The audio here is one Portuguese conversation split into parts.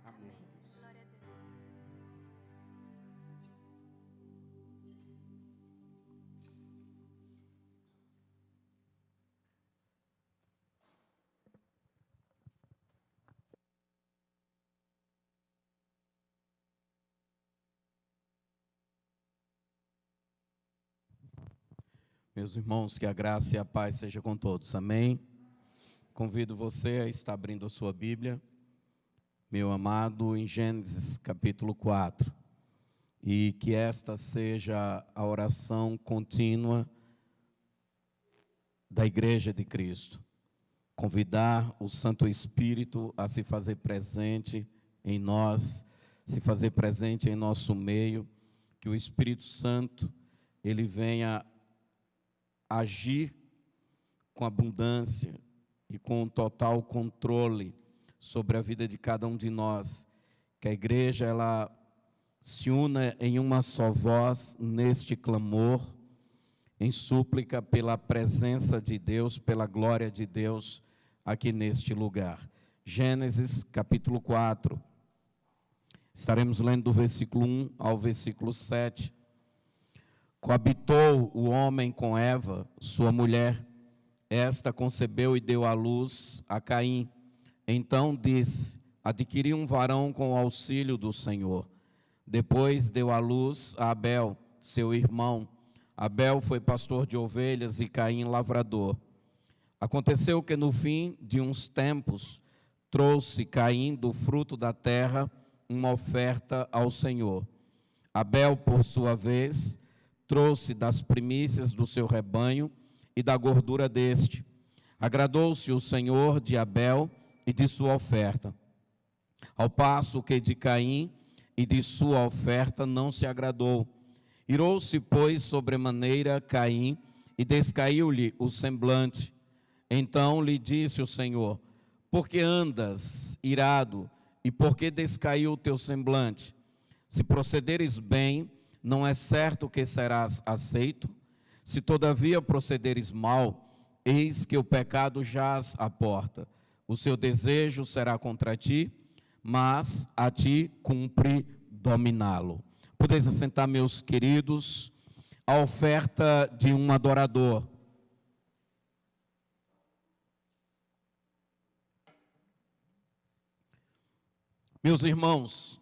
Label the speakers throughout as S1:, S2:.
S1: Amém.
S2: Glória a Deus.
S1: Meus irmãos, que a graça e a paz seja com todos. Amém? Convido você a estar abrindo a sua Bíblia, meu amado, em Gênesis capítulo 4. E que esta seja a oração contínua da Igreja de Cristo. Convidar o Santo Espírito a se fazer presente em nós, se fazer presente em nosso meio, que o Espírito Santo, ele venha agir com abundância e com total controle sobre a vida de cada um de nós. Que a igreja ela se una em uma só voz neste clamor, em súplica pela presença de Deus, pela glória de Deus aqui neste lugar. Gênesis capítulo 4. Estaremos lendo do versículo 1 ao versículo 7. Coabitou o homem com Eva, sua mulher. Esta concebeu e deu à luz a Caim. Então disse: adquiri um varão com o auxílio do Senhor. Depois deu à luz a Abel, seu irmão. Abel foi pastor de ovelhas e Caim lavrador. Aconteceu que no fim de uns tempos trouxe Caim do fruto da terra uma oferta ao Senhor. Abel, por sua vez, trouxe das primícias do seu rebanho e da gordura deste. Agradou-se o Senhor de Abel e de sua oferta, ao passo que de Caim e de sua oferta não se agradou. Irou-se, pois, sobremaneira Caim e descaiu-lhe o semblante. Então lhe disse o Senhor: por que andas irado e por que descaiu o teu semblante? Se procederes bem, não é certo que serás aceito? Se todavia procederes mal, eis que o pecado jaz à porta. O seu desejo será contra ti, mas a ti cumpre dominá-lo. Podeis assentar, meus queridos, a oferta de um adorador. Meus irmãos,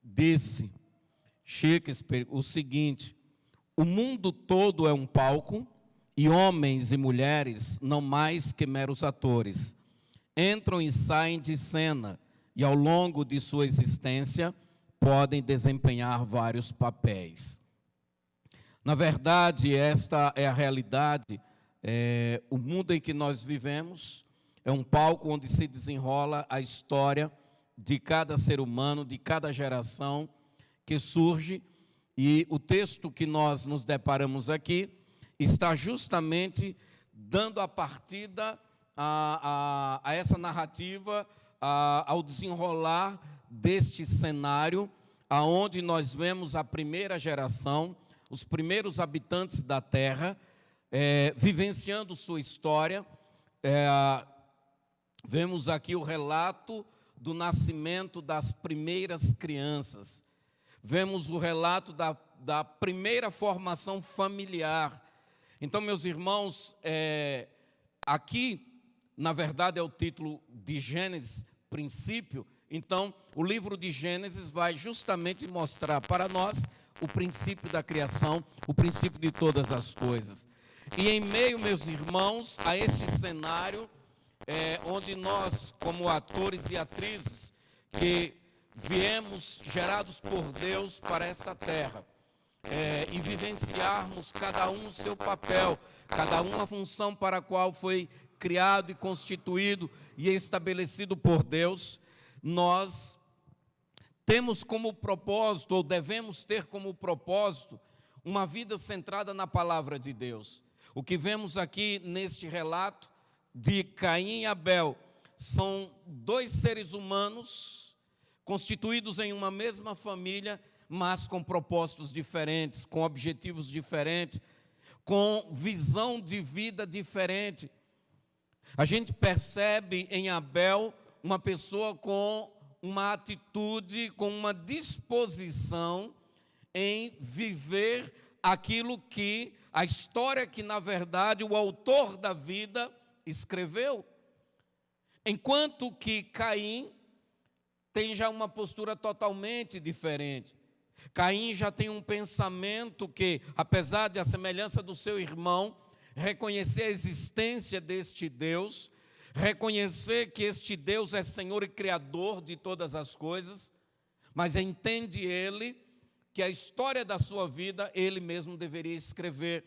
S1: disse Shakespeare o seguinte: o mundo todo é um palco e homens e mulheres não mais que meros atores. Entram e saem de cena e ao longo de sua existência podem desempenhar vários papéis. Na verdade, esta é a realidade. O mundo em que nós vivemos é um palco onde se desenrola a história de cada ser humano, de cada geração que surge, e o texto que nós nos deparamos aqui está justamente dando a partida a essa narrativa, ao desenrolar deste cenário, aonde nós vemos a primeira geração, os primeiros habitantes da terra, vivenciando sua história. Vemos aqui o relato do nascimento das primeiras crianças. Vemos o relato da primeira formação familiar. Então, meus irmãos, aqui, na verdade, é o título de Gênesis, princípio. Então, o livro de Gênesis vai justamente mostrar para nós o princípio da criação, o princípio de todas as coisas. E em meio, meus irmãos, a este cenário, onde nós, como atores e atrizes, que viemos gerados por Deus para essa terra, e vivenciarmos cada um o seu papel, cada um a função para a qual foi criado e constituído e estabelecido por Deus, nós temos como propósito, ou devemos ter como propósito, uma vida centrada na palavra de Deus. O que vemos aqui neste relato de Caim e Abel são dois seres humanos constituídos em uma mesma família, mas com propósitos diferentes, com objetivos diferentes, com visão de vida diferente. A gente percebe em Abel uma pessoa com uma atitude, com uma disposição em viver aquilo que, a história que, na verdade, o autor da vida escreveu. Enquanto que Caim tem já uma postura totalmente diferente. Caim já tem um pensamento que, apesar de a semelhança do seu irmão, reconhecer a existência deste Deus, reconhecer que este Deus é Senhor e Criador de todas as coisas, mas entende ele que a história da sua vida ele mesmo deveria escrever,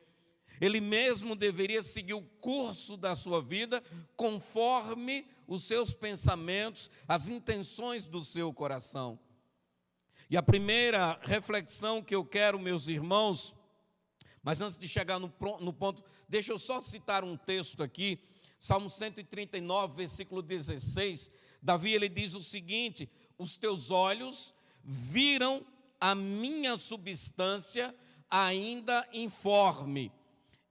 S1: ele mesmo deveria seguir o curso da sua vida conforme os seus pensamentos, as intenções do seu coração. E a primeira reflexão que eu quero, meus irmãos, mas antes de chegar no ponto, deixa eu só citar um texto aqui, Salmo 139, versículo 16, Davi ele diz o seguinte: os teus olhos viram a minha substância ainda informe,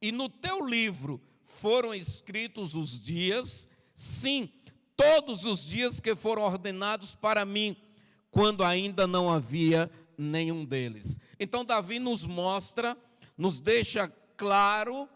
S1: e no teu livro foram escritos os dias, sim, todos os dias que foram ordenados para mim, quando ainda não havia nenhum deles. Então Davi nos mostra, nos deixa claro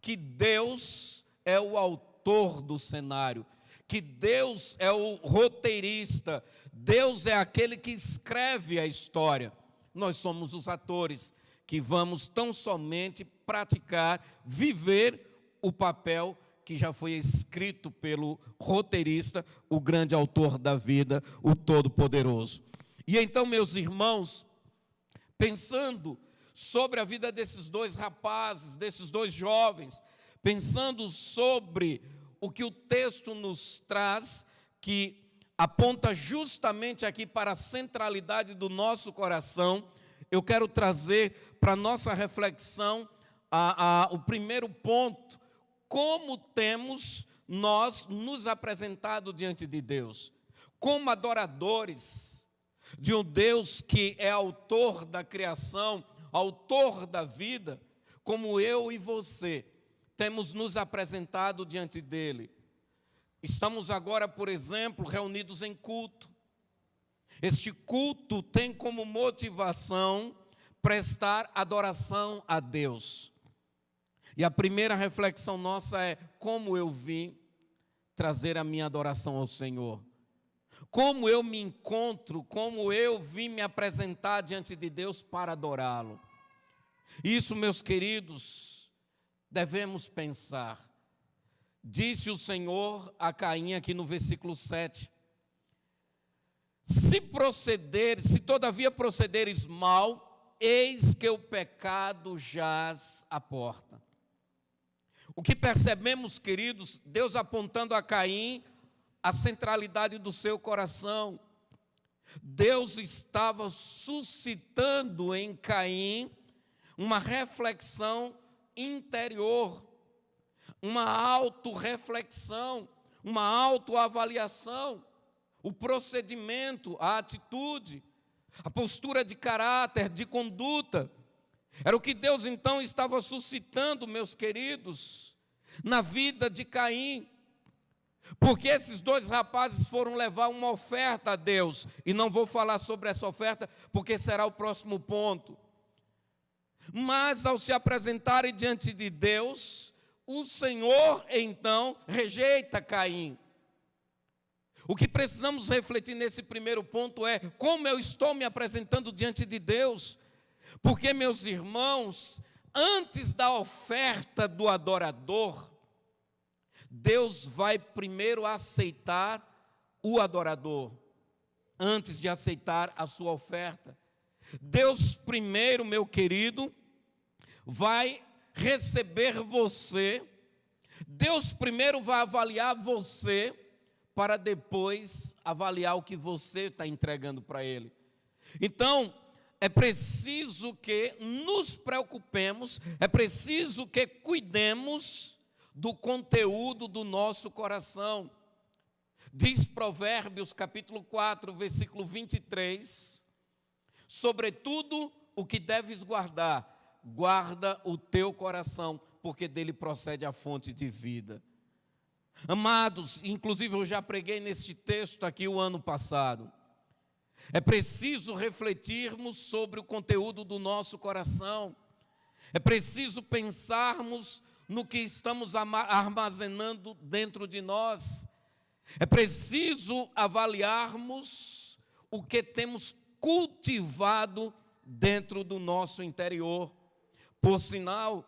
S1: que Deus é o autor do cenário, que Deus é o roteirista, Deus é aquele que escreve a história. Nós somos os atores que vamos tão somente praticar, viver o papel que já foi escrito pelo roteirista, o grande autor da vida, o Todo-Poderoso. E então, meus irmãos, pensando sobre a vida desses dois rapazes, desses dois jovens, pensando sobre o que o texto nos traz, que aponta justamente aqui para a centralidade do nosso coração, eu quero trazer para a nossa reflexão o primeiro ponto: como temos nós nos apresentado diante de Deus, como adoradores de um Deus que é autor da criação, autor da vida, como eu e você temos nos apresentado diante dele. Estamos agora, por exemplo, reunidos em culto. Este culto tem como motivação prestar adoração a Deus. E a primeira reflexão nossa é: como eu vim trazer a minha adoração ao Senhor? Como eu me encontro, como eu vim me apresentar diante de Deus para adorá-lo? Isso, meus queridos, devemos pensar. Disse o Senhor a Caim aqui no versículo 7: se todavia procederes mal, eis que o pecado jaz à porta. O que percebemos, queridos, Deus apontando a Caim a centralidade do seu coração. Deus estava suscitando em Caim uma reflexão interior, uma autorreflexão, uma autoavaliação, o procedimento, a atitude, a postura de caráter, de conduta. Era o que Deus então estava suscitando, meus queridos, na vida de Caim. Porque esses dois rapazes foram levar uma oferta a Deus, e não vou falar sobre essa oferta, porque será o próximo ponto. Mas ao se apresentarem diante de Deus, o Senhor então rejeita Caim. O que precisamos refletir nesse primeiro ponto é: como eu estou me apresentando diante de Deus? Porque, meus irmãos, antes da oferta do adorador, Deus vai primeiro aceitar o adorador, antes de aceitar a sua oferta. Deus primeiro, meu querido, vai receber você. Deus primeiro vai avaliar você, para depois avaliar o que você está entregando para Ele. Então, é preciso que nos preocupemos, é preciso que cuidemos do conteúdo do nosso coração. Diz Provérbios capítulo 4, versículo 23, sobretudo o que deves guardar, guarda o teu coração, porque dele procede a fonte de vida. Amados, inclusive eu já preguei neste texto aqui o ano passado. É preciso refletirmos sobre o conteúdo do nosso coração. É preciso pensarmos no que estamos armazenando dentro de nós. É preciso avaliarmos o que temos cultivado dentro do nosso interior. Por sinal,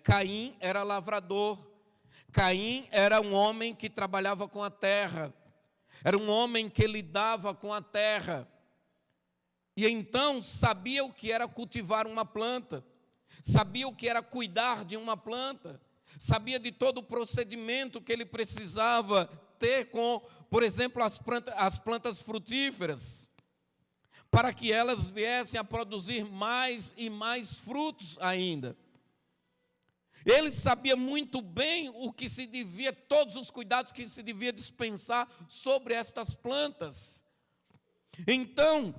S1: Caim era lavrador. Caim era um homem que trabalhava com a terra. Era um homem que lidava com a terra. E então sabia o que era cultivar uma planta. Sabia o que era cuidar de uma planta. Sabia de todo o procedimento que ele precisava ter com, por exemplo, as plantas frutíferas, para que elas viessem a produzir mais e mais frutos ainda. Ele sabia muito bem o que se devia, todos os cuidados que se devia dispensar sobre estas plantas. Então,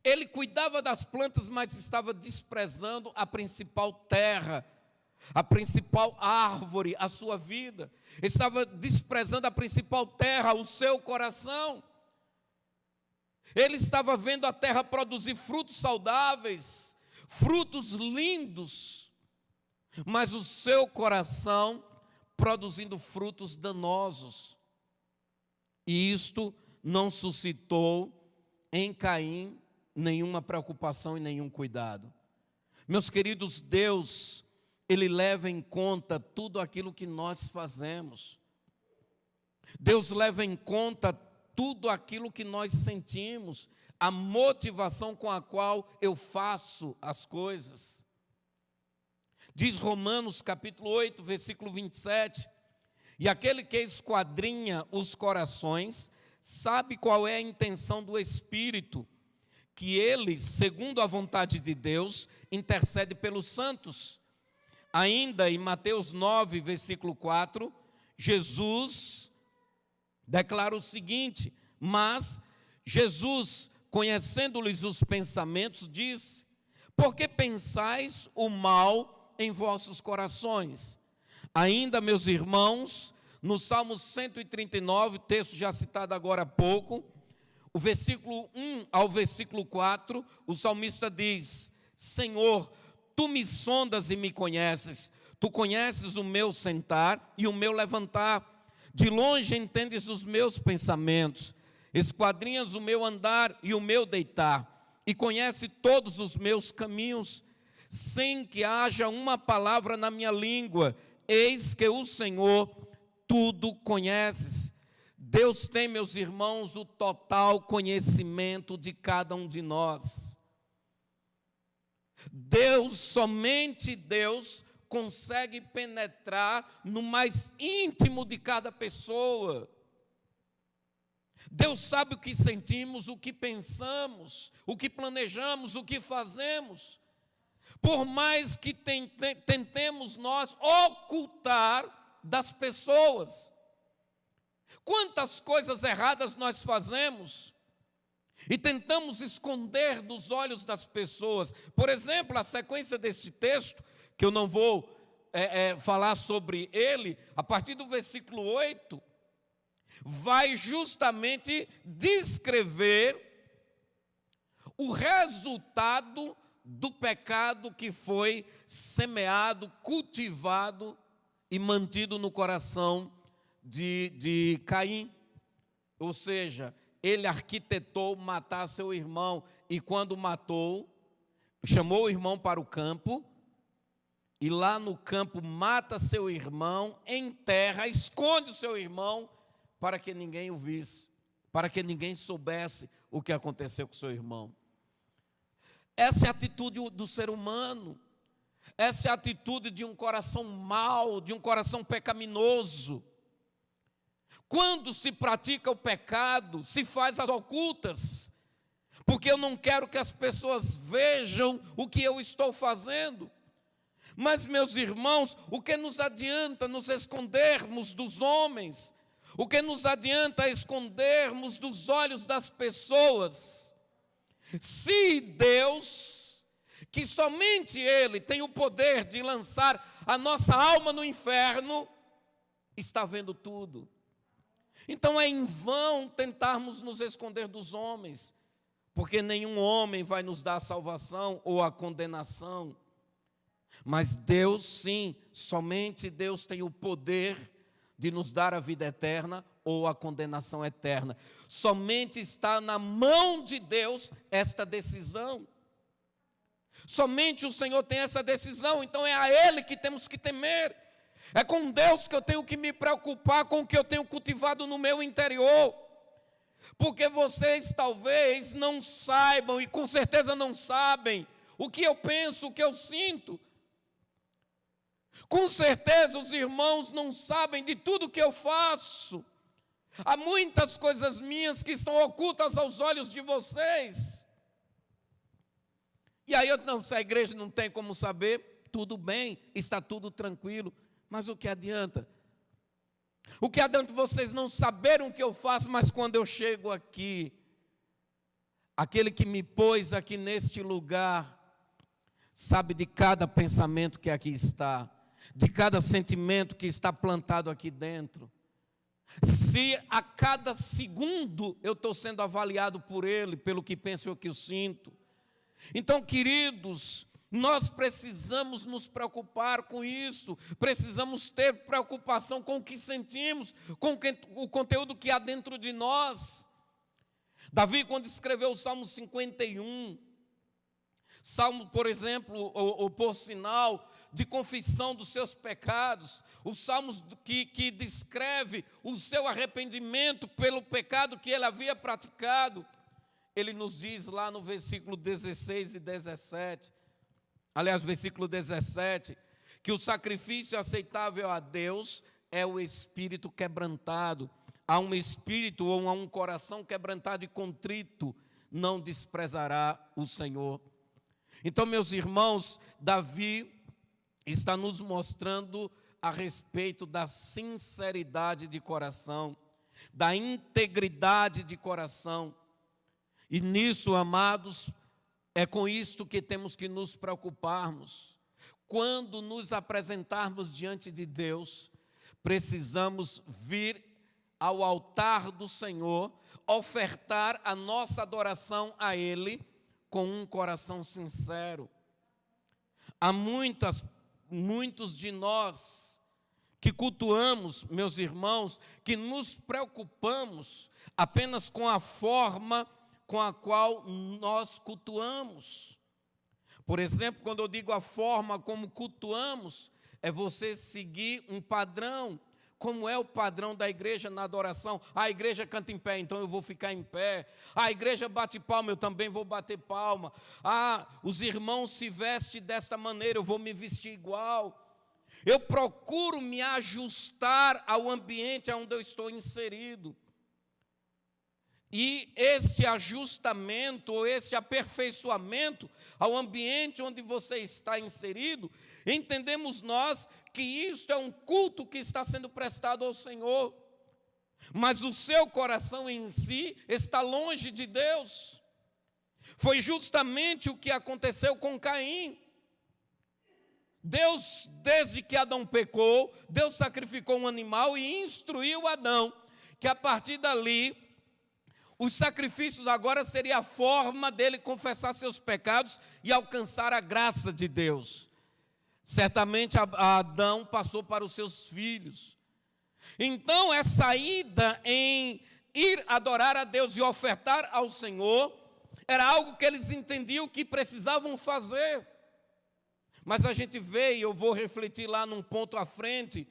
S1: ele cuidava das plantas, mas estava desprezando a principal terra, a principal árvore, a sua vida. Ele estava desprezando a principal terra, o seu coração. Ele estava vendo a terra produzir frutos saudáveis, frutos lindos, mas o seu coração produzindo frutos danosos. E isto não suscitou em Caim nenhuma preocupação e nenhum cuidado. Meus queridos, Deus, Ele leva em conta tudo aquilo que nós fazemos. Deus leva em conta tudo aquilo que nós sentimos, a motivação com a qual eu faço as coisas. Diz Romanos capítulo 8, versículo 27, e aquele que esquadrinha os corações, sabe qual é a intenção do Espírito, que ele, segundo a vontade de Deus, intercede pelos santos. Ainda em Mateus 9, versículo 4, Jesus declara o seguinte: mas Jesus, conhecendo-lhes os pensamentos, disse: por que pensais o mal em vossos corações? Ainda, meus irmãos, no Salmo 139, texto já citado agora há pouco, o versículo 1 ao versículo 4, o salmista diz: Senhor, Tu me sondas e me conheces, Tu conheces o meu sentar e o meu levantar, de longe entendes os meus pensamentos, esquadrinhas o meu andar e o meu deitar, e conhece todos os meus caminhos, sem que haja uma palavra na minha língua. Eis que o Senhor tudo conheces. Deus tem, meus irmãos, o total conhecimento de cada um de nós. Deus, somente Deus, consegue penetrar no mais íntimo de cada pessoa. Deus sabe o que sentimos, o que pensamos, o que planejamos, o que fazemos. Por mais que tentemos nós ocultar das pessoas. Quantas coisas erradas nós fazemos e tentamos esconder dos olhos das pessoas. Por exemplo, a sequência desse texto, que eu não vou falar sobre ele, a partir do versículo 8, vai justamente descrever o resultado do pecado que foi semeado, cultivado e mantido no coração de Caim. Ou seja, ele arquitetou matar seu irmão, e quando matou, chamou o irmão para o campo, e lá no campo mata seu irmão, enterra, esconde o seu irmão, para que ninguém o visse, para que ninguém soubesse o que aconteceu com seu irmão. Essa é a atitude do ser humano, essa é a atitude de um coração mau, de um coração pecaminoso. Quando se pratica o pecado, se faz as ocultas, porque eu não quero que as pessoas vejam o que eu estou fazendo. Mas, meus irmãos, o que nos adianta nos escondermos dos homens? O que nos adianta escondermos dos olhos das pessoas? Se Deus, que somente Ele tem o poder de lançar a nossa alma no inferno, está vendo tudo. Então é em vão tentarmos nos esconder dos homens, porque nenhum homem vai nos dar a salvação ou a condenação. Mas Deus sim, somente Deus tem o poder de nos dar a vida eterna ou a condenação eterna. Somente está na mão de Deus esta decisão. Somente o Senhor tem essa decisão, então é a Ele que temos que temer. É com Deus que eu tenho que me preocupar com o que eu tenho cultivado no meu interior. Porque vocês talvez não saibam, e com certeza não sabem, o que eu penso, o que eu sinto. Com certeza os irmãos não sabem de tudo que eu faço. Há muitas coisas minhas que estão ocultas aos olhos de vocês. E aí eu não, se a igreja não tem como saber, tudo bem, está tudo tranquilo. Mas o que adianta? O que adianta vocês não saberem o que eu faço, mas quando eu chego aqui, aquele que me pôs aqui neste lugar, sabe de cada pensamento que aqui está, de cada sentimento que está plantado aqui dentro. Se a cada segundo eu estou sendo avaliado por Ele, pelo que penso ou que eu sinto. Então, queridos, nós precisamos nos preocupar com isso, precisamos ter preocupação com o que sentimos, com o conteúdo que há dentro de nós. Davi, quando escreveu o Salmo 51, Salmo, por exemplo, ou por sinal de confissão dos seus pecados, os salmos que descreve o seu arrependimento pelo pecado que ele havia praticado, ele nos diz lá no versículo 16 e 17, aliás, versículo 17, que o sacrifício aceitável a Deus é o espírito quebrantado. A um espírito ou a um coração quebrantado e contrito não desprezará o Senhor. Então, meus irmãos, Davi está nos mostrando a respeito da sinceridade de coração, da integridade de coração. E nisso, amados, é com isto que temos que nos preocuparmos. Quando nos apresentarmos diante de Deus, precisamos vir ao altar do Senhor, ofertar a nossa adoração a Ele com um coração sincero. Há muitos de nós que cultuamos, meus irmãos, que nos preocupamos apenas com a forma com a qual nós cultuamos. Por exemplo, quando eu digo a forma como cultuamos, é você seguir um padrão, como é o padrão da igreja na adoração. A igreja canta em pé, então eu vou ficar em pé. A igreja bate palma, eu também vou bater palma. Os irmãos se vestem desta maneira, eu vou me vestir igual. Eu procuro me ajustar ao ambiente onde eu estou inserido. E esse ajustamento, ou esse aperfeiçoamento ao ambiente onde você está inserido, entendemos nós que isto é um culto que está sendo prestado ao Senhor. Mas o seu coração em si está longe de Deus. Foi justamente o que aconteceu com Caim. Deus, desde que Adão pecou, Deus sacrificou um animal e instruiu Adão que a partir dali, os sacrifícios agora seria a forma dele confessar seus pecados e alcançar a graça de Deus. Certamente Adão passou para os seus filhos. Então essa ida em ir adorar a Deus e ofertar ao Senhor era algo que eles entendiam que precisavam fazer. Mas a gente vê, e eu vou refletir lá num ponto à frente,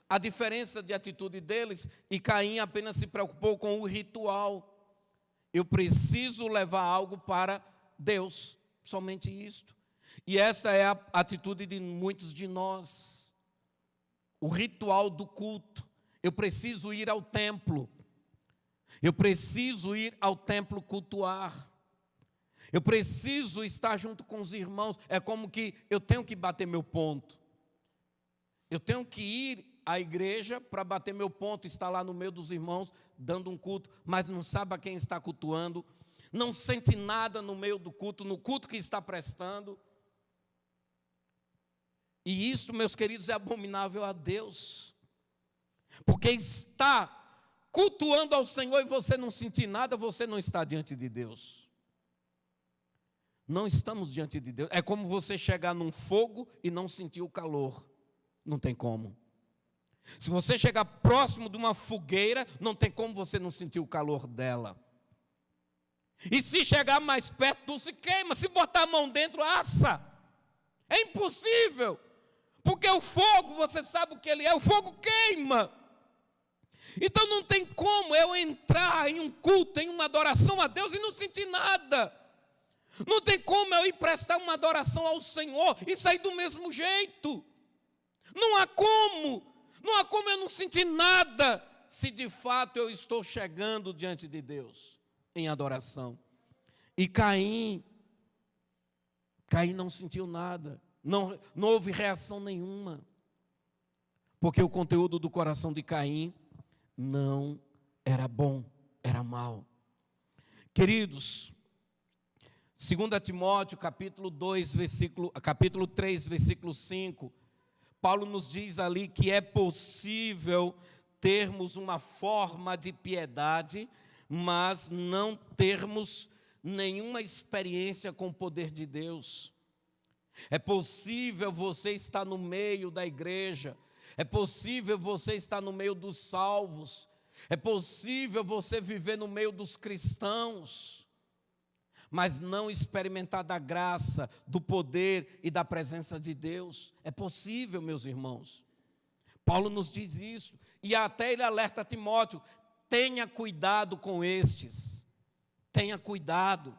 S1: a diferença de atitude deles, e Caim apenas se preocupou com o ritual. Eu preciso levar algo para Deus, somente isto. E essa é a atitude de muitos de nós. O ritual do culto. Eu preciso ir ao templo. Eu preciso ir ao templo cultuar. Eu preciso estar junto com os irmãos. É como que eu tenho que bater meu ponto. Eu tenho que ir à igreja para bater meu ponto, estar lá no meio dos irmãos, dando um culto, mas não sabe a quem está cultuando, não sente nada no meio do culto, no culto que está prestando. E isso, meus queridos, é abominável a Deus. Porque está cultuando ao Senhor e você não sentir nada, você não está diante de Deus. Não estamos diante de Deus. É como você chegar num fogo e não sentir o calor. Não tem como. Se você chegar próximo de uma fogueira, não tem como você não sentir o calor dela. E se chegar mais perto, se queima. Se botar a mão dentro, assa. É impossível. Porque o fogo, você sabe o que ele é, o fogo queima. Então não tem como eu entrar em um culto, em uma adoração a Deus e não sentir nada. Não tem como eu ir prestar uma adoração ao Senhor e sair do mesmo jeito. Não há como. Não há como eu não sentir nada, se de fato eu estou chegando diante de Deus em adoração. E Caim não sentiu nada, não houve reação nenhuma, porque o conteúdo do coração de Caim não era bom, era mau. Queridos, 2 Timóteo, capítulo 3, versículo 5, Paulo nos diz ali que é possível termos uma forma de piedade, mas não termos nenhuma experiência com o poder de Deus. É possível você estar no meio da igreja, é possível você estar no meio dos salvos, é possível você viver no meio dos cristãos, mas não experimentar da graça, do poder e da presença de Deus. É possível, meus irmãos. Paulo nos diz isso, e até ele alerta Timóteo: tenha cuidado com estes, tenha cuidado.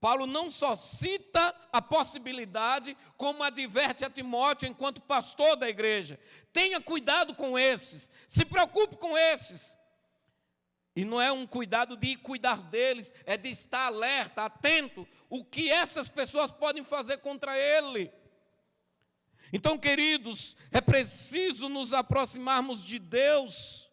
S1: Paulo não só cita a possibilidade, como adverte a Timóteo enquanto pastor da igreja: tenha cuidado com estes, se preocupe com estes. E não é um cuidado de cuidar deles, é de estar alerta, atento, o que essas pessoas podem fazer contra ele. Então, queridos, é preciso nos aproximarmos de Deus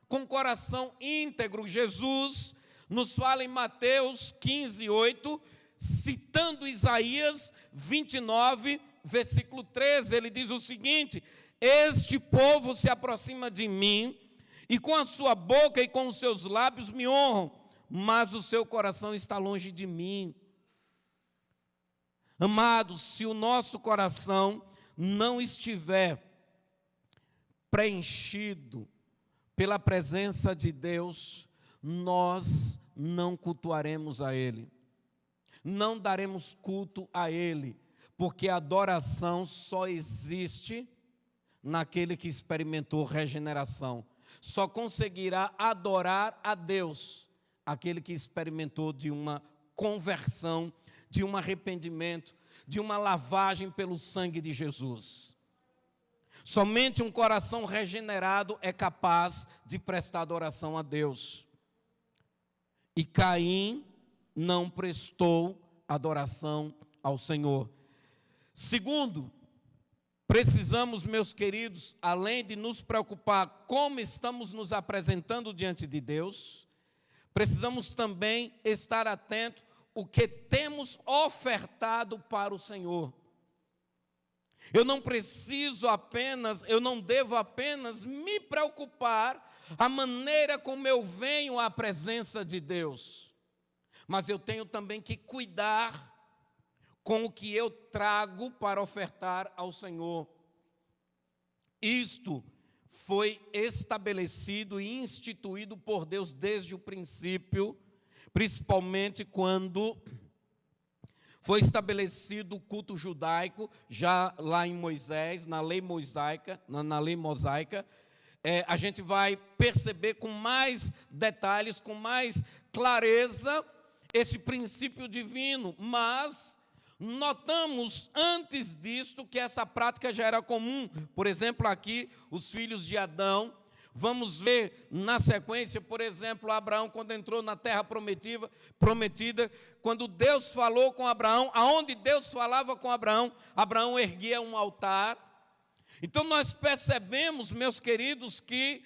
S1: com coração íntegro. Jesus nos fala em Mateus 15:8, citando Isaías 29, versículo 13, ele diz o seguinte: este povo se aproxima de mim, e com a sua boca e com os seus lábios me honram, mas o seu coração está longe de mim. Amados, se o nosso coração não estiver preenchido pela presença de Deus, nós não cultuaremos a Ele, não daremos culto a Ele, porque a adoração só existe naquele que experimentou regeneração. Só conseguirá adorar a Deus aquele que experimentou de uma conversão, de um arrependimento, de uma lavagem pelo sangue de Jesus. Somente um coração regenerado é capaz de prestar adoração a Deus. E Caim não prestou adoração ao Senhor. Segundo, precisamos, meus queridos, além de nos preocupar como estamos nos apresentando diante de Deus, precisamos também estar atentos ao que temos ofertado para o Senhor. Eu não devo apenas me preocupar a maneira como eu venho à presença de Deus, mas eu tenho também que cuidar com o que eu trago para ofertar ao Senhor. Isto foi estabelecido e instituído por Deus desde o princípio, principalmente quando foi estabelecido o culto judaico, já lá em Moisés, na lei mosaica, a gente vai perceber com mais detalhes, com mais clareza, esse princípio divino, mas notamos antes disto que essa prática já era comum. Por exemplo, aqui, os filhos de Adão. Vamos ver na sequência, por exemplo, Abraão, quando entrou na terra prometida, quando Deus falou com Abraão, aonde Deus falava com Abraão, Abraão erguia um altar. Então nós percebemos, meus queridos, que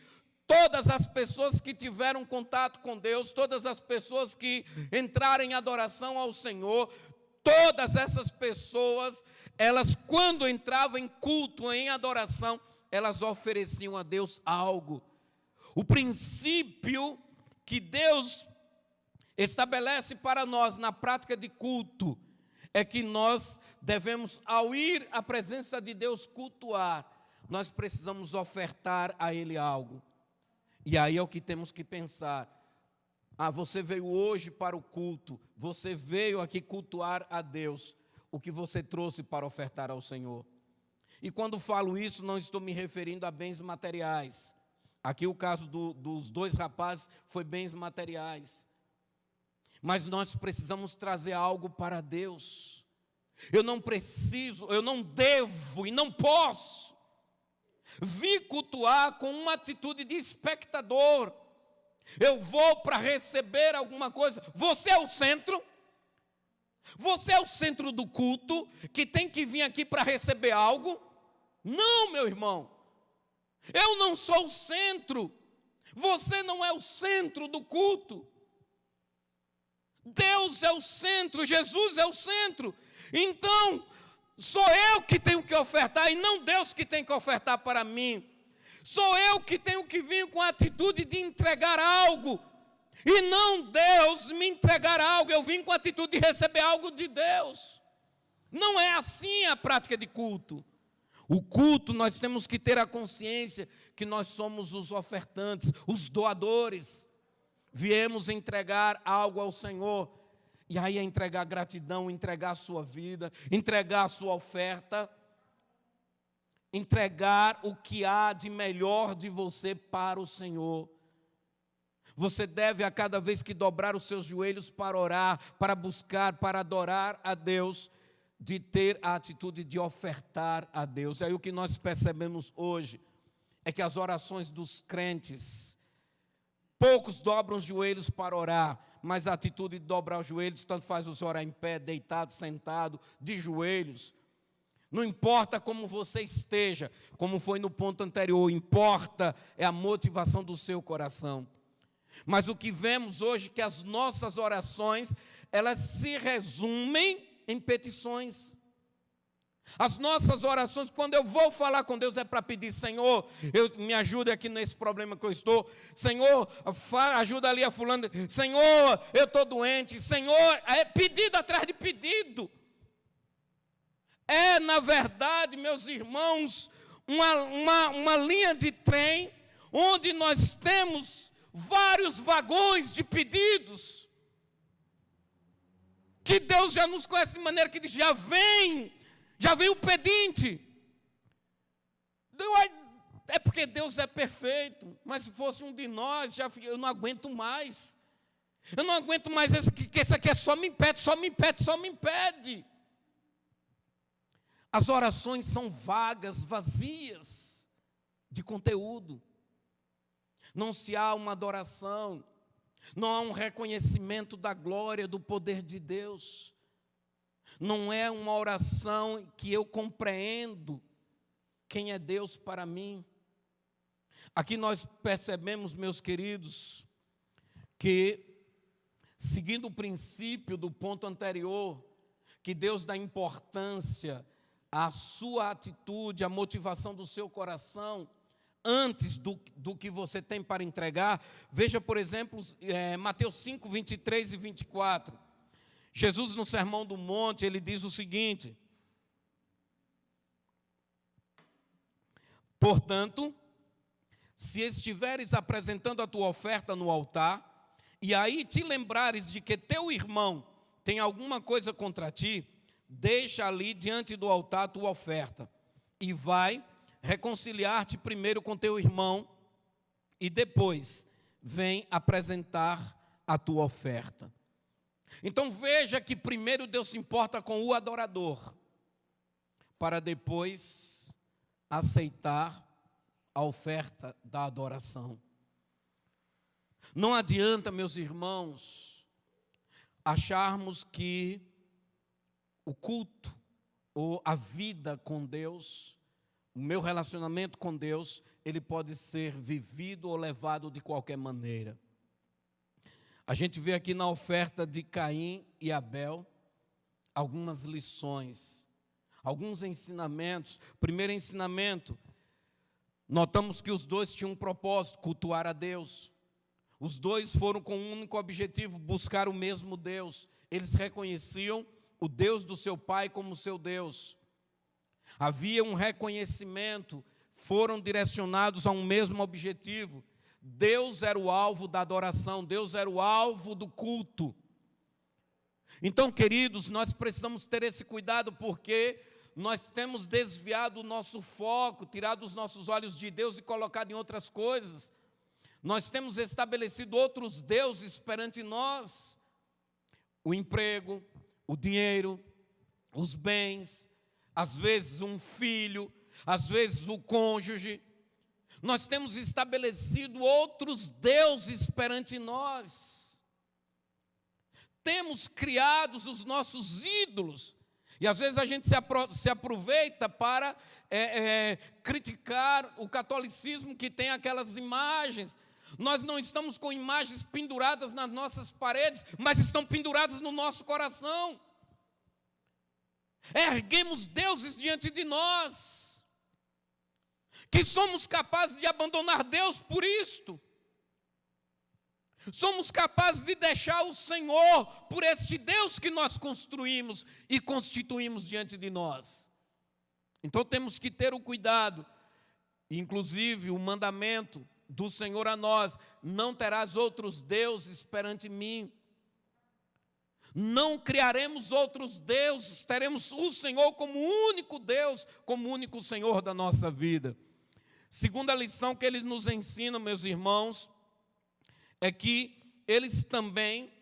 S1: todas as pessoas que tiveram contato com Deus, todas as pessoas que entraram em adoração ao Senhor, todas essas pessoas, elas quando entravam em culto, em adoração, elas ofereciam a Deus algo. O princípio que Deus estabelece para nós na prática de culto é que nós devemos, ao ir à presença de Deus cultuar, nós precisamos ofertar a Ele algo. E aí é o que temos que pensar. Você veio hoje para o culto, você veio aqui cultuar a Deus. O que você trouxe para ofertar ao Senhor? E quando falo isso, não estou me referindo a bens materiais. Aqui o caso dos dois rapazes foi bens materiais. Mas nós precisamos trazer algo para Deus. Eu não preciso, eu não devo e não posso vir cultuar com uma atitude de espectador. Eu vou para receber alguma coisa. Você é o centro. Você é o centro do culto que tem que vir aqui para receber algo? Não, meu irmão. Eu não sou o centro. Você não é o centro do culto. Deus é o centro, Jesus é o centro. Então, sou eu que tenho que ofertar e não Deus que tem que ofertar para mim. Sou eu que tenho que vir com a atitude de entregar algo. E não Deus me entregar algo, eu vim com a atitude de receber algo de Deus. Não é assim a prática de culto. O culto, nós temos que ter a consciência que nós somos os ofertantes, os doadores. Viemos entregar algo ao Senhor. E aí é entregar gratidão, entregar a sua vida, entregar a sua oferta. Entregar o que há de melhor de você para o Senhor. Você deve, a cada vez que dobrar os seus joelhos para orar, para buscar, para adorar a Deus, de ter a atitude de ofertar a Deus. E aí o que nós percebemos hoje é que as orações dos crentes, poucos dobram os joelhos para orar, mas a atitude de dobrar os joelhos, tanto faz você orar em pé, deitado, sentado, de joelhos. Não importa como você esteja, como foi no ponto anterior, importa é a motivação do seu coração. Mas o que vemos hoje é que as nossas orações, elas se resumem em petições. As nossas orações, quando eu vou falar com Deus, é para pedir: Senhor, me ajude aqui nesse problema que eu estou. Senhor, ajuda ali a fulana. Senhor, eu estou doente. Senhor, é pedido atrás de pedido. É, na verdade, meus irmãos, uma linha de trem onde nós temos vários vagões de pedidos, que Deus já nos conhece de maneira que diz: já vem o pedinte. É porque Deus é perfeito, mas se fosse um de nós, eu não aguento mais. Eu não aguento mais esse aqui só me impede, só me impede, só me impede. As orações são vagas, vazias de conteúdo. Não se há uma adoração, não há um reconhecimento da glória, do poder de Deus. Não é uma oração que eu compreendo quem é Deus para mim. Aqui nós percebemos, meus queridos, que, seguindo o princípio do ponto anterior, que Deus dá importância à sua atitude, à motivação do seu coração, antes do que você tem para entregar. Veja, por exemplo, Mateus 5, 23 e 24. Jesus, no Sermão do Monte, ele diz o seguinte: portanto, se estiveres apresentando a tua oferta no altar, e aí te lembrares de que teu irmão tem alguma coisa contra ti, deixa ali diante do altar a tua oferta, e vai reconciliar-te primeiro com teu irmão, e depois vem apresentar a tua oferta. Então veja que primeiro Deus se importa com o adorador, para depois aceitar a oferta da adoração. Não adianta, meus irmãos, acharmos que o culto ou a vida com Deus, o meu relacionamento com Deus, ele pode ser vivido ou levado de qualquer maneira. A gente vê aqui na oferta de Caim e Abel algumas lições, alguns ensinamentos. Primeiro ensinamento: notamos que os dois tinham um propósito: cultuar a Deus. Os dois foram com um único objetivo: buscar o mesmo Deus. Eles reconheciam o Deus do seu pai como seu Deus. Havia um reconhecimento, foram direcionados a um mesmo objetivo. Deus era o alvo da adoração, Deus era o alvo do culto. Então, queridos, nós precisamos ter esse cuidado, porque nós temos desviado o nosso foco, tirado os nossos olhos de Deus e colocado em outras coisas. Nós temos estabelecido outros deuses perante nós: o emprego, o dinheiro, os bens, às vezes um filho, às vezes o cônjuge. Nós temos estabelecido outros deuses perante nós. Temos criado os nossos ídolos. E às vezes a gente se aproveita para criticar o catolicismo, que tem aquelas imagens. Nós não estamos com imagens penduradas nas nossas paredes, mas estão penduradas no nosso coração. Erguemos deuses diante de nós, que somos capazes de abandonar Deus por isto. Somos capazes de deixar o Senhor por este Deus que nós construímos e constituímos diante de nós. Então temos que ter o cuidado, inclusive o mandamento do Senhor a nós: não terás outros deuses perante mim. Não criaremos outros deuses, teremos o Senhor como único Deus, como único Senhor da nossa vida. Segunda lição que Ele nos ensina, meus irmãos, é que eles também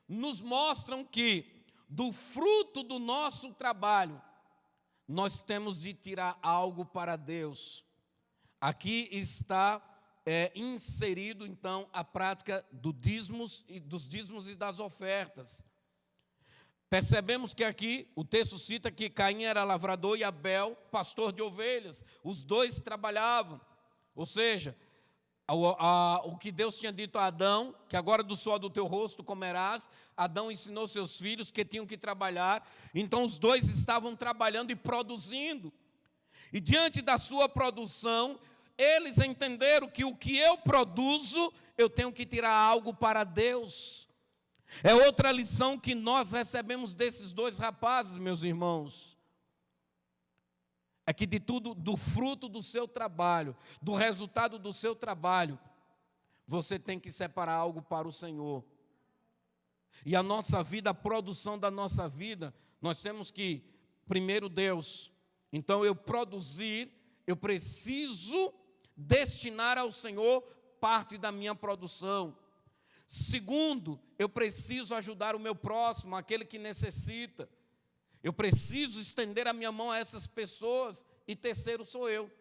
S1: nos mostram que do fruto do nosso trabalho nós temos de tirar algo para Deus. Aqui está inserido então a prática dos dízimos e das ofertas. Percebemos que aqui o texto cita que Caim era lavrador e Abel pastor de ovelhas. Os dois trabalhavam, ou seja, o que Deus tinha dito a Adão, que agora do suor do teu rosto comerás, Adão ensinou seus filhos que tinham que trabalhar. Então os dois estavam trabalhando e produzindo. E diante da sua produção, eles entenderam que o que eu produzo, eu tenho que tirar algo para Deus. É outra lição que nós recebemos desses dois rapazes, meus irmãos. É que de tudo, do fruto do seu trabalho, do resultado do seu trabalho, você tem que separar algo para o Senhor. E a nossa vida, a produção da nossa vida, nós temos que, primeiro Deus. Então eu produzir, eu preciso destinar ao Senhor parte da minha produção. Segundo, eu preciso ajudar o meu próximo, aquele que necessita. Eu preciso estender a minha mão a essas pessoas. E terceiro sou eu.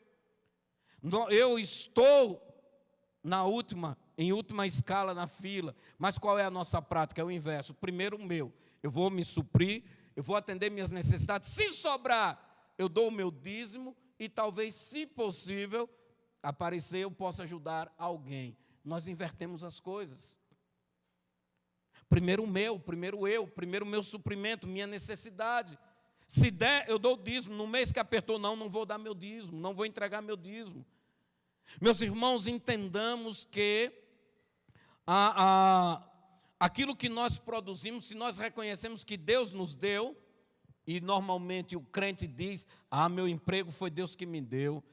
S1: Eu estou em última escala na fila. Mas qual é a nossa prática? É o inverso. Primeiro o meu. Eu vou me suprir, eu vou atender minhas necessidades. Se sobrar, eu dou o meu dízimo e talvez, se possível, aparecer, eu possa ajudar alguém. Nós invertemos as coisas. Primeiro o meu, primeiro eu, primeiro o meu suprimento, minha necessidade. Se der, eu dou o dízimo. No mês que apertou, não vou dar meu dízimo, não vou entregar meu dízimo. Meus irmãos, entendamos que aquilo que nós produzimos, se nós reconhecemos que Deus nos deu, e normalmente o crente diz: meu emprego foi Deus que me deu.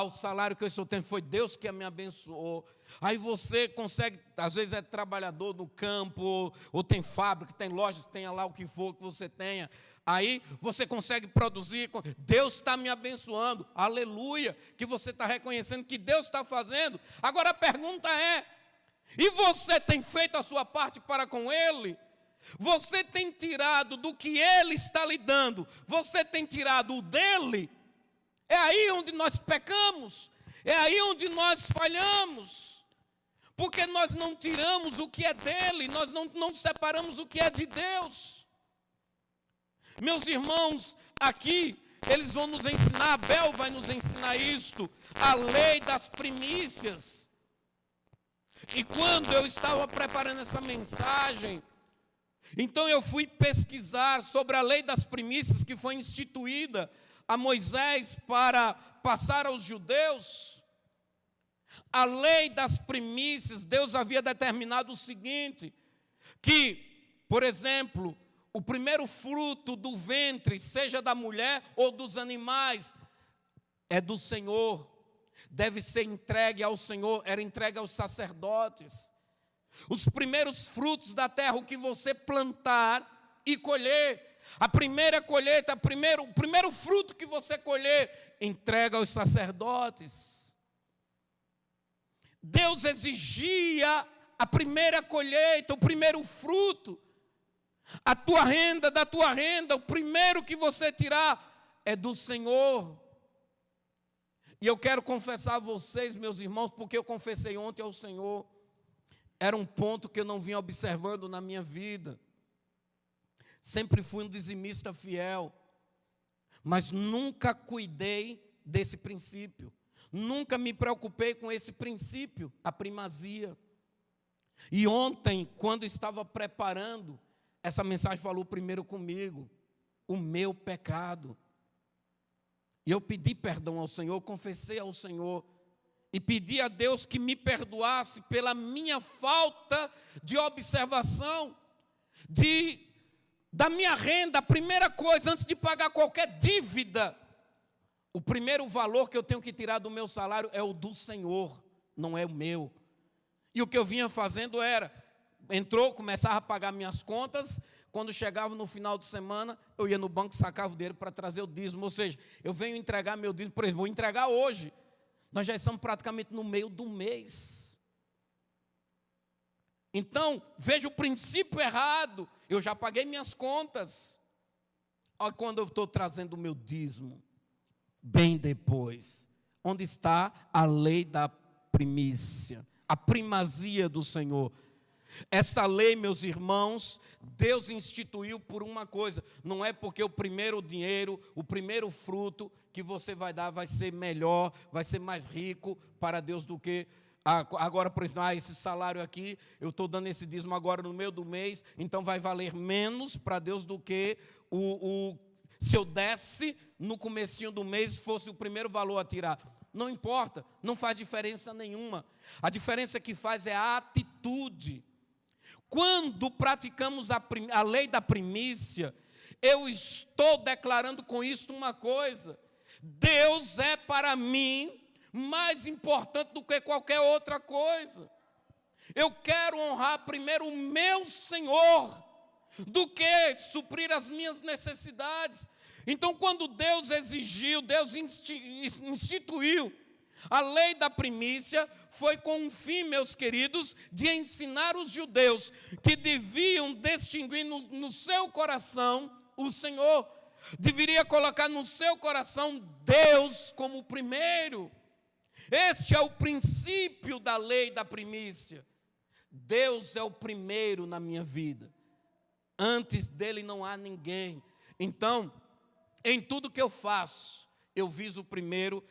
S1: O salário que eu estou tendo foi Deus que me abençoou. Aí você consegue, às vezes é trabalhador no campo, ou tem fábrica, tem lojas, tenha lá o que for que você tenha. Aí você consegue produzir, Deus está me abençoando, aleluia, que você está reconhecendo que Deus está fazendo. Agora a pergunta é: e você tem feito a sua parte para com Ele? Você tem tirado do que Ele está lhe dando, você tem tirado o dele? É aí onde nós pecamos, é aí onde nós falhamos, porque nós não tiramos o que é dele, nós não separamos o que é de Deus. Meus irmãos, aqui eles vão nos ensinar, Abel vai nos ensinar isto, a lei das primícias. E quando eu estava preparando essa mensagem, então eu fui pesquisar sobre a lei das primícias que foi instituída a Moisés para passar aos judeus. A lei das primícias, Deus havia determinado o seguinte, que, por exemplo, o primeiro fruto do ventre, seja da mulher ou dos animais, é do Senhor, deve ser entregue ao Senhor, era entregue aos sacerdotes. Os primeiros frutos da terra, o que você plantar e colher, a primeira colheita, o primeiro fruto que você colher, entrega aos sacerdotes. Deus exigia a primeira colheita, o primeiro fruto. A tua renda, da tua renda, o primeiro que você tirar é do Senhor. E eu quero confessar a vocês, meus irmãos, porque eu confessei ontem ao Senhor, era um ponto que eu não vinha observando na minha vida. Sempre fui um dizimista fiel, mas nunca cuidei desse princípio. Nunca me preocupei com esse princípio, a primazia. E ontem, quando estava preparando, essa mensagem falou primeiro comigo, o meu pecado. E eu pedi perdão ao Senhor, confessei ao Senhor, e pedi a Deus que me perdoasse pela minha falta de observação, da minha renda. A primeira coisa, antes de pagar qualquer dívida, o primeiro valor que eu tenho que tirar do meu salário é o do Senhor, não é o meu. E o que eu vinha fazendo era, começava a pagar minhas contas, quando chegava no final de semana, eu ia no banco e sacava o dinheiro para trazer o dízimo. Ou seja, eu venho entregar meu dízimo, por exemplo, vou entregar hoje. Nós já estamos praticamente no meio do mês. Então, veja o princípio errado. Eu já paguei minhas contas. Olha quando eu estou trazendo o meu dízimo. Bem depois. Onde está a lei da primícia? A primazia do Senhor. Esta lei, meus irmãos, Deus instituiu por uma coisa. Não é porque o primeiro dinheiro, o primeiro fruto que você vai dar vai ser melhor, vai ser mais rico para Deus do que agora, por exemplo, esse salário aqui, eu estou dando esse dízimo agora no meio do mês, então vai valer menos para Deus do que se eu desse no comecinho do mês, fosse o primeiro valor a tirar. Não importa, não faz diferença nenhuma. A diferença que faz é a atitude. Quando praticamos a lei da primícia, eu estou declarando com isso uma coisa: Deus é para mim mais importante do que qualquer outra coisa. Eu quero honrar primeiro o meu Senhor do que suprir as minhas necessidades. Então, quando Deus exigiu, Deus instituiu a lei da primícia, foi com um fim, meus queridos, de ensinar os judeus que deviam distinguir no seu coração o Senhor, deveria colocar no seu coração Deus como o primeiro. Este é o princípio da lei da primícia. Deus é o primeiro na minha vida. Antes dele não há ninguém. Então, em tudo que eu faço, eu viso primeiro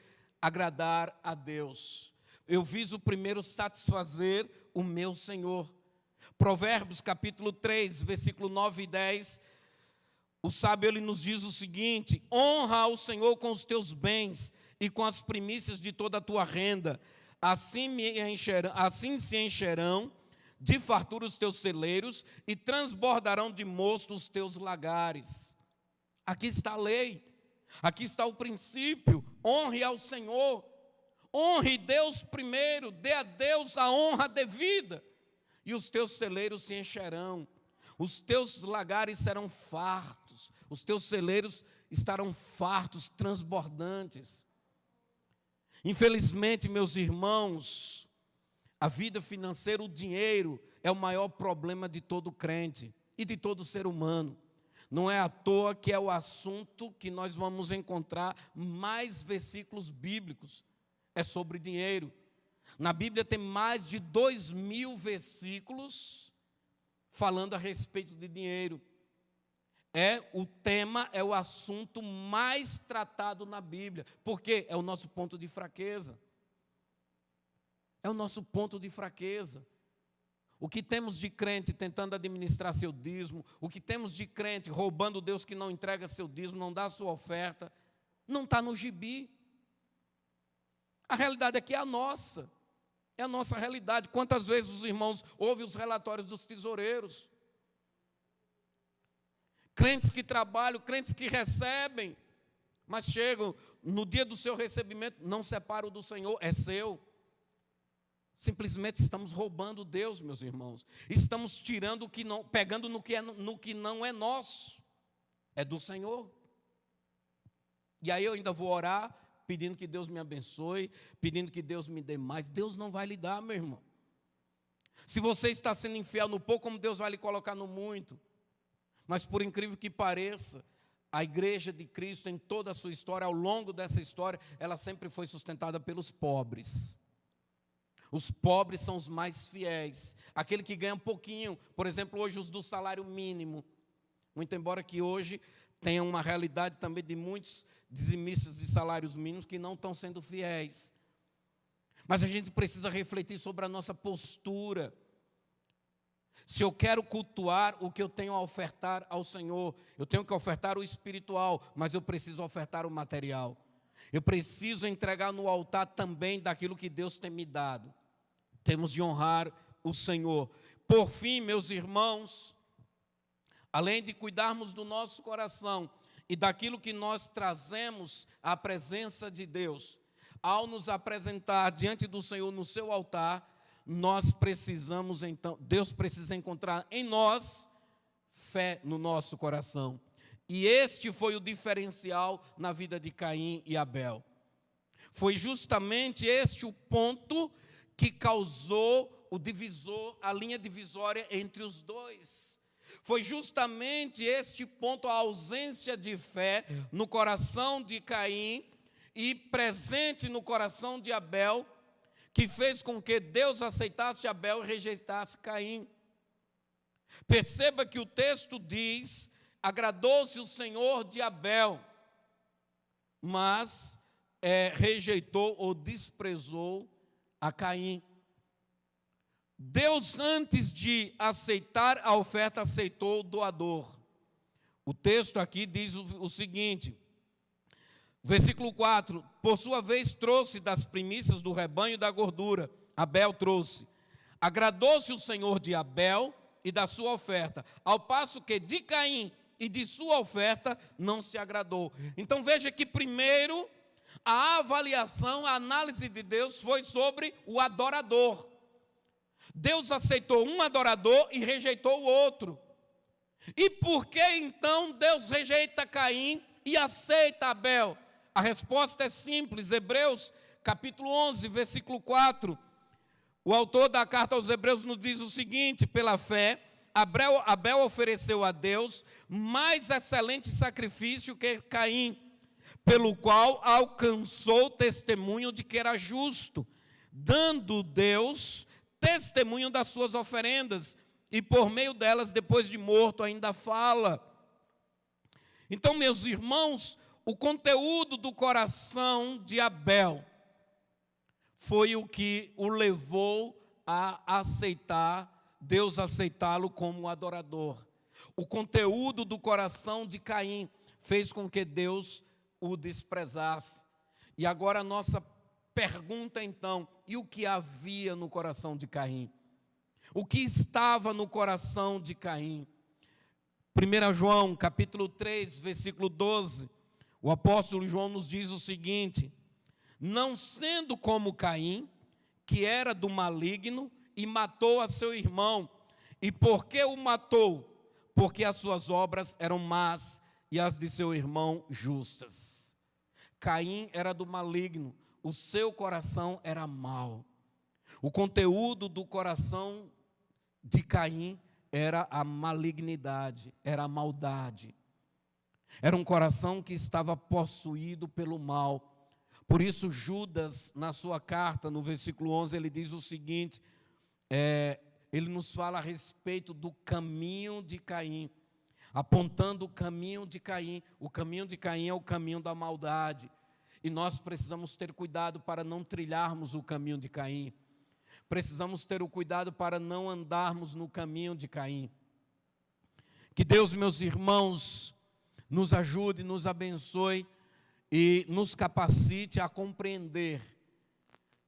S1: agradar a Deus. Eu viso primeiro satisfazer o meu Senhor. Provérbios capítulo 3, versículo 9 e 10. O sábio, ele nos diz o seguinte: honra ao Senhor com os teus bens e com as primícias de toda a tua renda. Assim se encherão de fartura os teus celeiros e transbordarão de mosto os teus lagares. Aqui está a lei. Aqui está o princípio: honre ao Senhor, honre Deus primeiro, dê a Deus a honra devida, e os teus celeiros se encherão, os teus lagares serão fartos, os teus celeiros estarão fartos, transbordantes. Infelizmente, meus irmãos, a vida financeira, o dinheiro, é o maior problema de todo crente e de todo ser humano. Não é à toa que é o assunto que nós vamos encontrar mais versículos bíblicos. É sobre dinheiro. Na Bíblia tem mais de 2.000 versículos falando a respeito de dinheiro. O tema, é o assunto mais tratado na Bíblia. Porque é o nosso ponto de fraqueza. É o nosso ponto de fraqueza. O que temos de crente tentando administrar seu dízimo, o que temos de crente roubando Deus que não entrega seu dízimo, não dá sua oferta, não está no gibi. A realidade aqui é a nossa. É a nossa realidade. Quantas vezes os irmãos ouvem os relatórios dos tesoureiros? Crentes que trabalham, crentes que recebem, mas chegam no dia do seu recebimento, não separam do Senhor, é seu. Simplesmente estamos roubando Deus, meus irmãos. Estamos tirando o que não, pegando no que não é nosso, é do Senhor. E aí eu ainda vou orar, pedindo que Deus me abençoe, pedindo que Deus me dê mais. Deus não vai lhe dar, meu irmão. Se você está sendo infiel no pouco, como Deus vai lhe colocar no muito. Mas por incrível que pareça, a igreja de Cristo, em toda a sua história, ao longo dessa história, ela sempre foi sustentada pelos pobres. Os pobres são os mais fiéis. Aquele que ganha um pouquinho, por exemplo, hoje os do salário mínimo. Muito embora que hoje tenha uma realidade também de muitos dizimistas de salários mínimos que não estão sendo fiéis. Mas a gente precisa refletir sobre a nossa postura. Se eu quero cultuar o que eu tenho a ofertar ao Senhor, eu tenho que ofertar o espiritual, mas eu preciso ofertar o material. Eu preciso entregar no altar também daquilo que Deus tem me dado. Temos de honrar o Senhor. Por fim, meus irmãos, além de cuidarmos do nosso coração e daquilo que nós trazemos à presença de Deus, ao nos apresentar diante do Senhor no seu altar, nós precisamos então, Deus precisa encontrar em nós fé no nosso coração. E este foi o diferencial na vida de Caim e Abel. Foi justamente este o ponto que causou a linha divisória entre os dois. Foi justamente este ponto, a ausência de fé no coração de Caim e presente no coração de Abel, que fez com que Deus aceitasse Abel e rejeitasse Caim. Perceba que o texto diz: agradou-se o Senhor de Abel, mas rejeitou ou desprezou a Caim. Deus, antes de aceitar a oferta, aceitou o doador. O texto aqui diz o seguinte, versículo 4: por sua vez trouxe das primícias do rebanho e da gordura, Abel trouxe. Agradou-se o Senhor de Abel e da sua oferta, ao passo que de Caim e de sua oferta não se agradou. Então veja que primeiro a avaliação, a análise de Deus foi sobre o adorador. Deus aceitou um adorador e rejeitou o outro. E por que então Deus rejeita Caim e aceita Abel? A resposta é simples. Hebreus capítulo 11, versículo 4. O autor da carta aos Hebreus nos diz o seguinte: pela fé, Abel ofereceu a Deus mais excelente sacrifício que Caim, pelo qual alcançou testemunho de que era justo, dando Deus testemunho das suas oferendas, e por meio delas, depois de morto, ainda fala. Então, meus irmãos, o conteúdo do coração de Abel foi o que o levou a aceitar, Deus aceitá-lo como adorador. O conteúdo do coração de Caim fez com que Deus o desprezasse. E agora a nossa pergunta então: e o que havia no coração de Caim? O que estava no coração de Caim? 1 João capítulo 3, versículo 12, o apóstolo João nos diz o seguinte: não sendo como Caim, que era do maligno e matou a seu irmão. E por que o matou? Porque as suas obras eram más e as de seu irmão justas. Caim era do maligno, o seu coração era mau. O conteúdo do coração de Caim era a malignidade, era a maldade. Era um coração que estava possuído pelo mal. Por isso Judas, na sua carta, no versículo 11, ele diz o seguinte, ele nos fala a respeito do caminho de Caim, apontando o caminho de Caim. O caminho de Caim é o caminho da maldade. E nós precisamos ter cuidado para não trilharmos o caminho de Caim. Precisamos ter o cuidado para não andarmos no caminho de Caim. Que Deus, meus irmãos, nos ajude, nos abençoe e nos capacite a compreender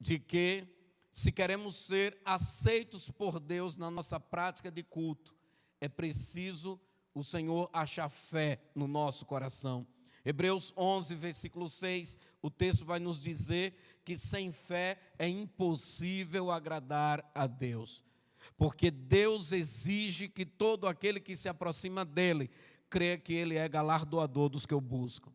S1: de que se queremos ser aceitos por Deus na nossa prática de culto, é preciso o Senhor achar fé no nosso coração. Hebreus 11, versículo 6, o texto vai nos dizer que sem fé é impossível agradar a Deus. Porque Deus exige que todo aquele que se aproxima dele, creia que ele é galardoador dos que o buscam.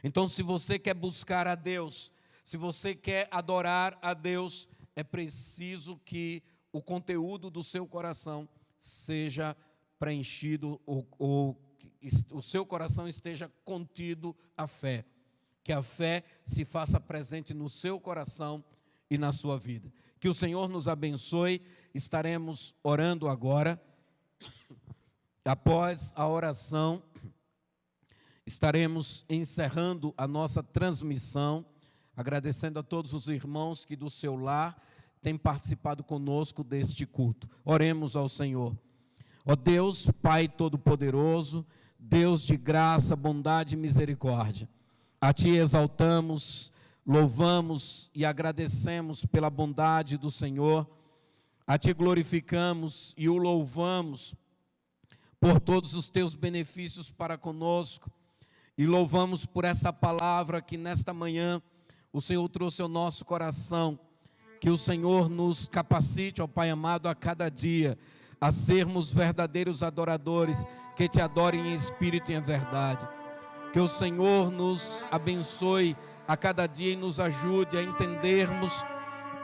S1: Então, se você quer buscar a Deus, se você quer adorar a Deus, é preciso que o conteúdo do seu coração seja preenchido, ou o seu coração esteja contido a fé. Que a fé se faça presente no seu coração e na sua vida. Que o Senhor nos abençoe. Estaremos orando agora. Após a oração, estaremos encerrando a nossa transmissão, agradecendo a todos os irmãos que do seu lar têm participado conosco deste culto. Oremos ao Senhor. Ó Deus, Pai Todo-Poderoso, Deus de graça, bondade e misericórdia, a Ti exaltamos, louvamos e agradecemos pela bondade do Senhor, a Ti glorificamos e o louvamos por todos os Teus benefícios para conosco, e louvamos por essa palavra que nesta manhã o Senhor trouxe ao nosso coração. Que o Senhor nos capacite, ó Pai amado, a cada dia a sermos verdadeiros adoradores, que Te adorem em espírito e em verdade. Que o Senhor nos abençoe a cada dia e nos ajude a entendermos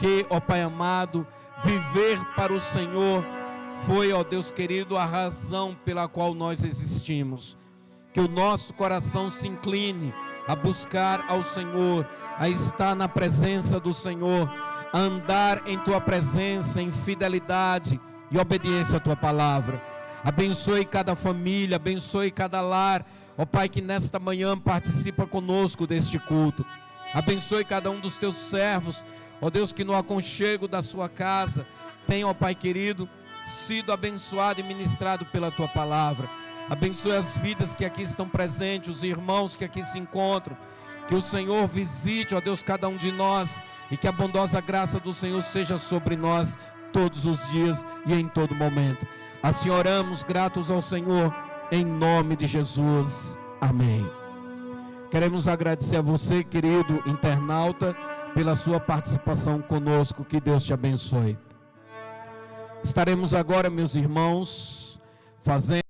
S1: que, ó Pai amado, viver para o Senhor foi, ó Deus querido, a razão pela qual nós existimos. Que o nosso coração se incline a buscar ao Senhor, a estar na presença do Senhor, a andar em Tua presença, em fidelidade e obediência à Tua palavra. Abençoe cada família, abençoe cada lar, ó Pai, que nesta manhã participa conosco deste culto. Abençoe cada um dos Teus servos, ó Deus, que no aconchego da sua casa tem, ó Pai querido, sido abençoado e ministrado pela Tua palavra. Abençoe as vidas que aqui estão presentes, os irmãos que aqui se encontram. Que o Senhor visite, ó Deus, cada um de nós, e que a bondosa graça do Senhor seja sobre nós todos os dias e em todo momento. Assim oramos, gratos ao Senhor, em nome de Jesus. Amém. Queremos agradecer a você, querido internauta, pela sua participação conosco. Que Deus te abençoe. Estaremos agora, meus irmãos, fazendo